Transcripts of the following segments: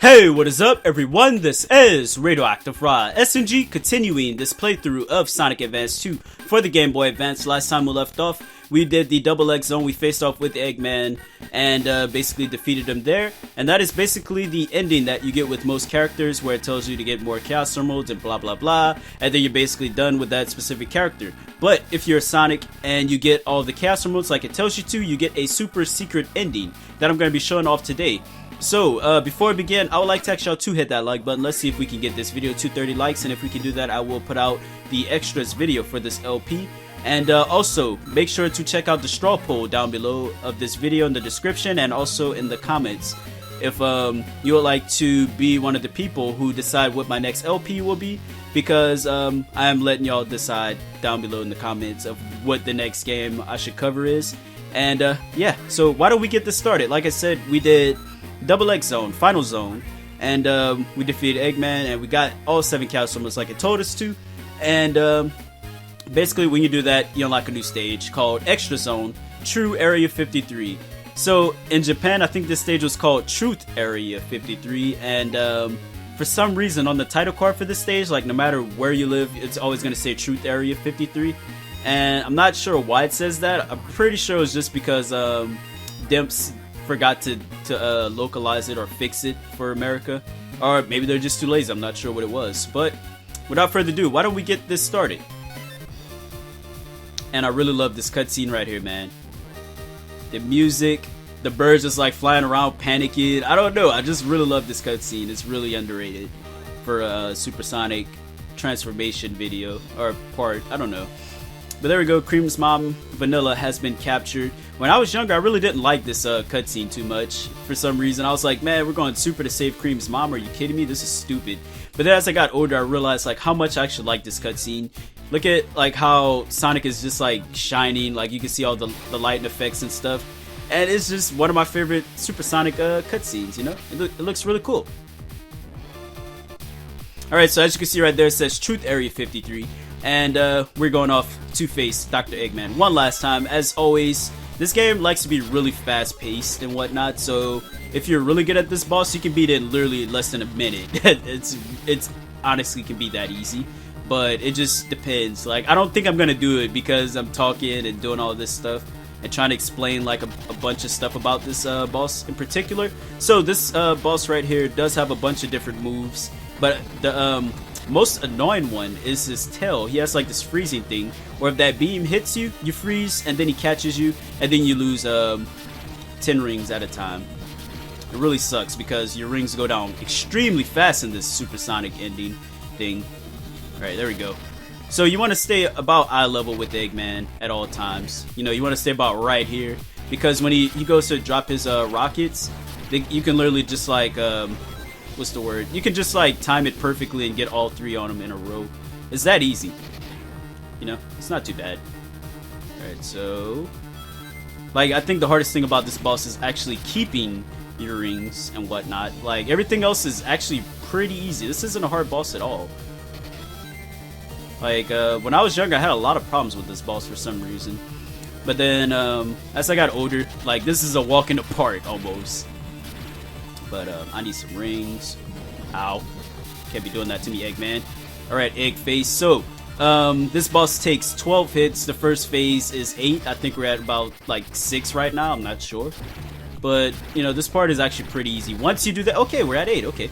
Hey, what is up everyone? This is radioactiverahsng continuing this playthrough of Sonic Advance 2 for the Game Boy Advance. Last time we left off, we did the double X zone. We faced off with Eggman and basically defeated him there. And that is basically the ending that you get with most characters, where it tells you to get more Chaos Emeralds and blah blah blah, and then you're basically done with that specific character. But if you're a Sonic and you get all the Chaos Emeralds like it tells you to, you get a super secret ending that I'm going to be showing off today. So, before I begin, I would like to ask y'all to hit that like button. Let's see if we can get this video to 30 likes, and if we can do that, I will put out the extras video for this LP. And also, make sure to check out the straw poll down below of this video in the description, and also in the comments, if you would like to be one of the people who decide what my next LP will be, because I am letting y'all decide down below in the comments of what the next game I should cover is. And yeah, so why don't we get this started? Like I said, we did double X zone, final zone, and we defeated Eggman, and we got all 7 Chaos Emeralds like it told us to. And basically when you do that, you unlock a new stage called Extra Zone, True Area 53. So in Japan, I think this stage was called Truth Area 53, and for some reason on the title card for this stage, like no matter where you live, it's always going to say Truth Area 53. And I'm not sure why it says that. I'm pretty sure it's just because Dimps forgot to localize it or fix it for America, or maybe they're just too lazy. I'm not sure what it was. But without further ado, why don't we get this started? And I really love this cutscene right here, man. The music, the birds just like flying around panicking. I don't know, I just really love this cutscene. It's really underrated for a Supersonic transformation video or part, I don't know. But there we go, Cream's mom, Vanilla, has been captured. When I was younger, I really didn't like this cutscene too much. For some reason, I was like, man, we're going super to save Cream's mom. Are you kidding me? This is stupid. But then as I got older, I realized like how much I actually like this cutscene. Look at like how Sonic is just like shining. Like you can see all the light effects and stuff. And it's just one of my favorite Supersonic cutscenes, you know? It looks really cool. Alright, so as you can see right there, it says Truth Area 53. And we're going off to face Dr. Eggman one last time. As always, this game likes to be really fast paced and whatnot, so if you're really good at this boss, you can beat it in literally less than a minute. it's honestly can be that easy, but it just depends. Like, I don't think I'm gonna do it because I'm talking and doing all this stuff and trying to explain like a bunch of stuff about this boss in particular. So this boss right here does have a bunch of different moves, but the most annoying one is his tail. He has like this freezing thing where if that beam hits you, you freeze, and then he catches you, and then you lose 10 rings at a time. It really sucks because your rings go down extremely fast in this Supersonic ending thing. Alright, there we go. So you want to stay about eye level with Eggman at all times. You know, you want to stay about right here, because when he goes to drop his rockets, you can literally just like what's the word? You can just like time it perfectly and get all 3 on them in a row. It's that easy. You know, it's not too bad. Alright, so like I think the hardest thing about this boss is actually keeping your rings and whatnot. Like everything else is actually pretty easy. This isn't a hard boss at all. Like when I was younger, I had a lot of problems with this boss for some reason. But then as I got older, like this is a walk in the park almost. But I need some rings. Ow. Can't be doing that to me, Eggman. Alright, Egg Face. So, this boss takes 12 hits. The first phase is 8. I think we're at about, like, 6 right now. I'm not sure. But, you know, this part is actually pretty easy. Once you do that... Okay, we're at 8. Okay.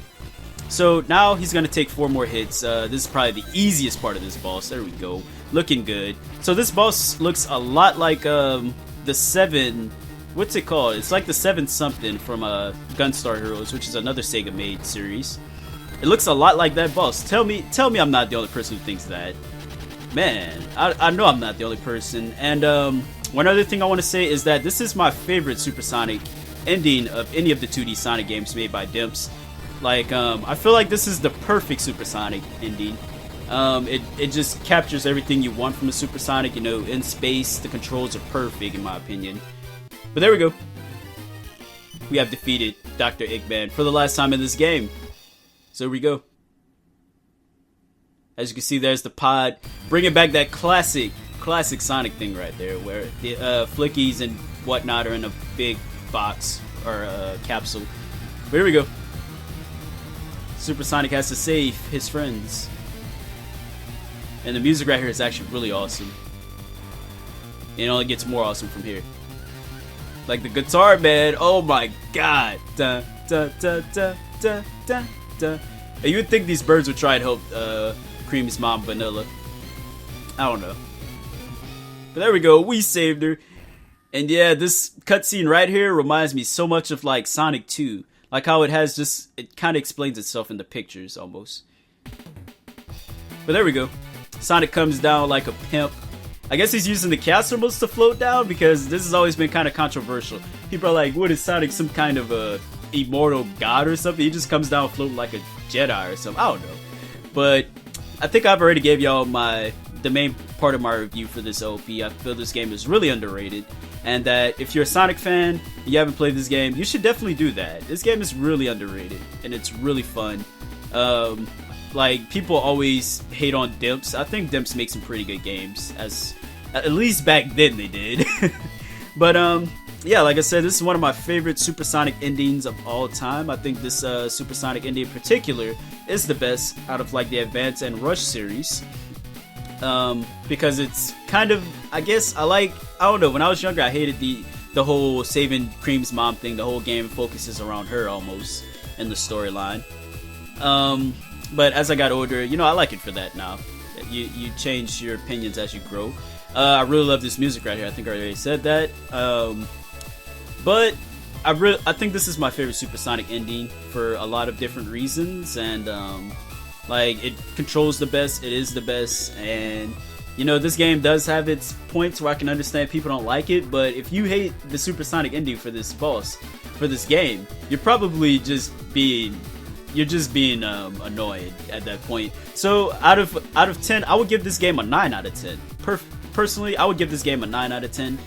So, now he's going to take 4 more hits. This is probably the easiest part of this boss. There we go. Looking good. So, this boss looks a lot like the 7... What's it called? It's like the 7 something from Gunstar Heroes, which is another Sega made series. It looks a lot like that boss. Tell me I'm not the only person who thinks that. Man, I know I'm not the only person. And one other thing I want to say is that this is my favorite Supersonic ending of any of the 2D Sonic games made by Dimps. Like, I feel like this is the perfect Supersonic ending. It just captures everything you want from a Supersonic. You know, in space, the controls are perfect in my opinion. But there we go. We have defeated Dr. Eggman for the last time in this game. So here we go. As you can see, there's the pod. Bringing back that classic Sonic thing right there, where the flickies and whatnot are in a big box or capsule. But here we go. Super Sonic has to save his friends. And the music right here is actually really awesome. It only gets more awesome from here. Like the guitar, man. Oh my god. Da, da, da, da, da, da, da. You would think these birds would try and help Cream's mom, Vanilla. I don't know. But there we go. We saved her. And yeah, this cutscene right here reminds me so much of like Sonic 2. Like how it has just, it kind of explains itself in the pictures almost. But there we go. Sonic comes down like a pimp. I guess he's using the castles to float down because this has always been kind of controversial. People are like, what is Sonic, some kind of a immortal god or something? He just comes down floating like a Jedi or something. I don't know. But I think I've already gave y'all the main part of my review for this OP. I feel this game is really underrated. And that if you're a Sonic fan, and you haven't played this game, you should definitely do that. This game is really underrated, and it's really fun. Like, people always hate on Dimps. I think Dimps make some pretty good games, at least back then they did. But, yeah, like I said, this is one of my favorite Supersonic endings of all time. I think this Supersonic ending in particular is the best out of, like, the Advance and Rush series. Because it's kind of, I guess, I don't know, when I was younger I hated the whole saving Cream's mom thing. The whole game focuses around her almost in the storyline. But as I got older, you know, I like it for that now. You change your opinions as you grow. I really love this music right here. I think I already said that. But I think this is my favorite Supersonic ending for a lot of different reasons, and like, it controls the best, it is the best, and you know, this game does have its points where I can understand people don't like it, but if you hate the Supersonic ending for this boss, for this game, you're probably just being annoyed at that point. So out of 10, I would give this game a 9 out of 10. Personally, I would give this game a 9 out of 10.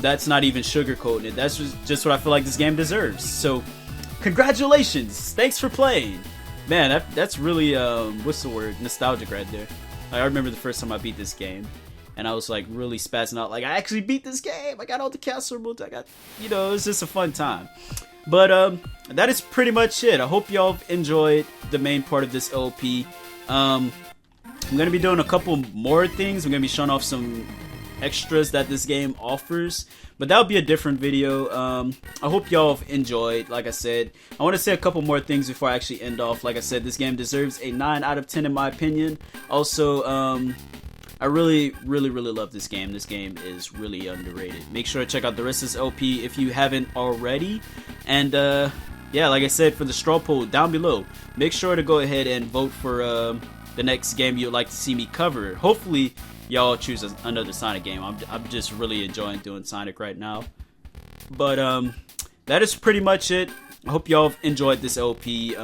That's not even sugarcoating it. That's just what I feel like this game deserves. So, congratulations! Thanks for playing! Man, that's really, what's the word? Nostalgic right there. Like, I remember the first time I beat this game, and I was like really spazzing out, like, I actually beat this game! I got all the castle moves, it was just a fun time. But, that is pretty much it. I hope y'all enjoyed the main part of this LP. I'm gonna be doing a couple more things. I'm gonna be showing off some extras that this game offers, but that'll be a different video. I hope y'all have enjoyed. Like I said, I want to say a couple more things before I actually end off. Like I said, this game deserves a 9 out of 10 in my opinion. Also, I really love this game. This game is really underrated. Make sure to check out the rest of this LP if you haven't already. And yeah, like I said, for the straw poll down below, make sure to go ahead and vote for the next game you'd like to see me cover. Hopefully y'all choose another Sonic game. I'm just really enjoying doing Sonic right now. But that is pretty much it. I hope y'all enjoyed this LP.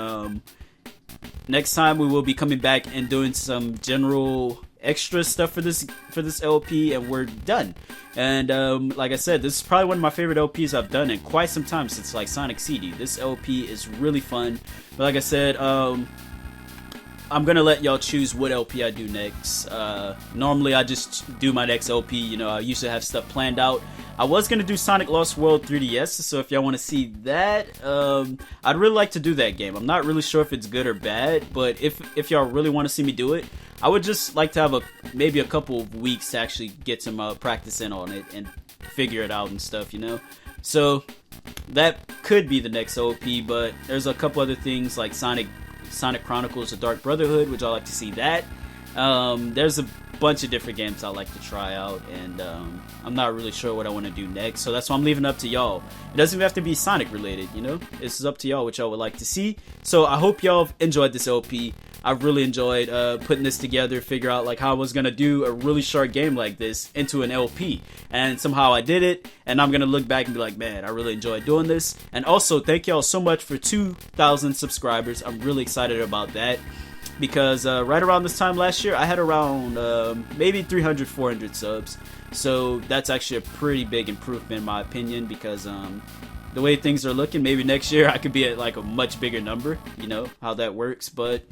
Next time we will be coming back and doing some general extra stuff for this LP, and we're done. And like I said, this is probably one of my favorite LPs I've done in quite some time, since like Sonic CD. This LP is really fun. But like I said, I'm gonna let y'all choose what LP I do next. Normally I just do my next LP, you know, I usually have stuff planned out. I was gonna do Sonic Lost World 3DS, so if y'all want to see that, I'd really like to do that game. I'm not really sure if it's good or bad, but if y'all really want to see me do it, I would just like to have maybe a couple of weeks to actually get some practice in on it and figure it out and stuff, you know. So that could be the next OP, but there's a couple other things like Sonic Chronicles: The Dark Brotherhood, which I like to see that. There's a bunch of different games I like to try out, and I'm not really sure what I want to do next, so that's why I'm leaving it up to y'all. It doesn't even have to be Sonic related, you know. This is up to y'all what y'all would like to see. So I hope y'all enjoyed this LP. I really enjoyed putting this together, figure out like how I was gonna do a really short game like this into an LP, and somehow I did it. And I'm gonna look back and be like, man, I really enjoyed doing this. And also, thank y'all so much for 2,000 subscribers. I'm really excited about that, because right around this time last year I had around maybe 300, 400 subs. So that's actually a pretty big improvement in my opinion, because the way things are looking, maybe next year I could be at like a much bigger number. You know how that works. But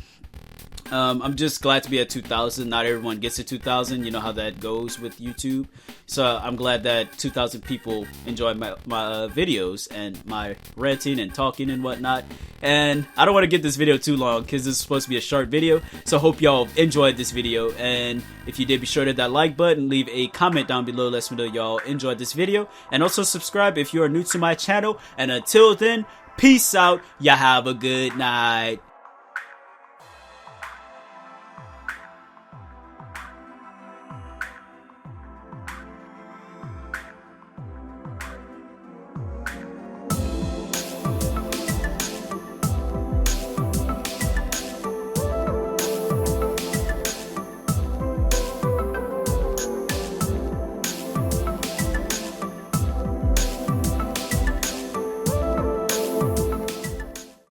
I'm just glad to be at 2,000. Not everyone gets to 2,000. You know how that goes with YouTube. So I'm glad that 2,000 people enjoy my videos and my ranting and talking and whatnot. And I don't want to get this video too long because this is supposed to be a short video. So I hope y'all enjoyed this video. And if you did, be sure to hit that like button. Leave a comment down below. Let me know y'all enjoyed this video. And also subscribe if you are new to my channel. And until then, peace out. Y'all have a good night.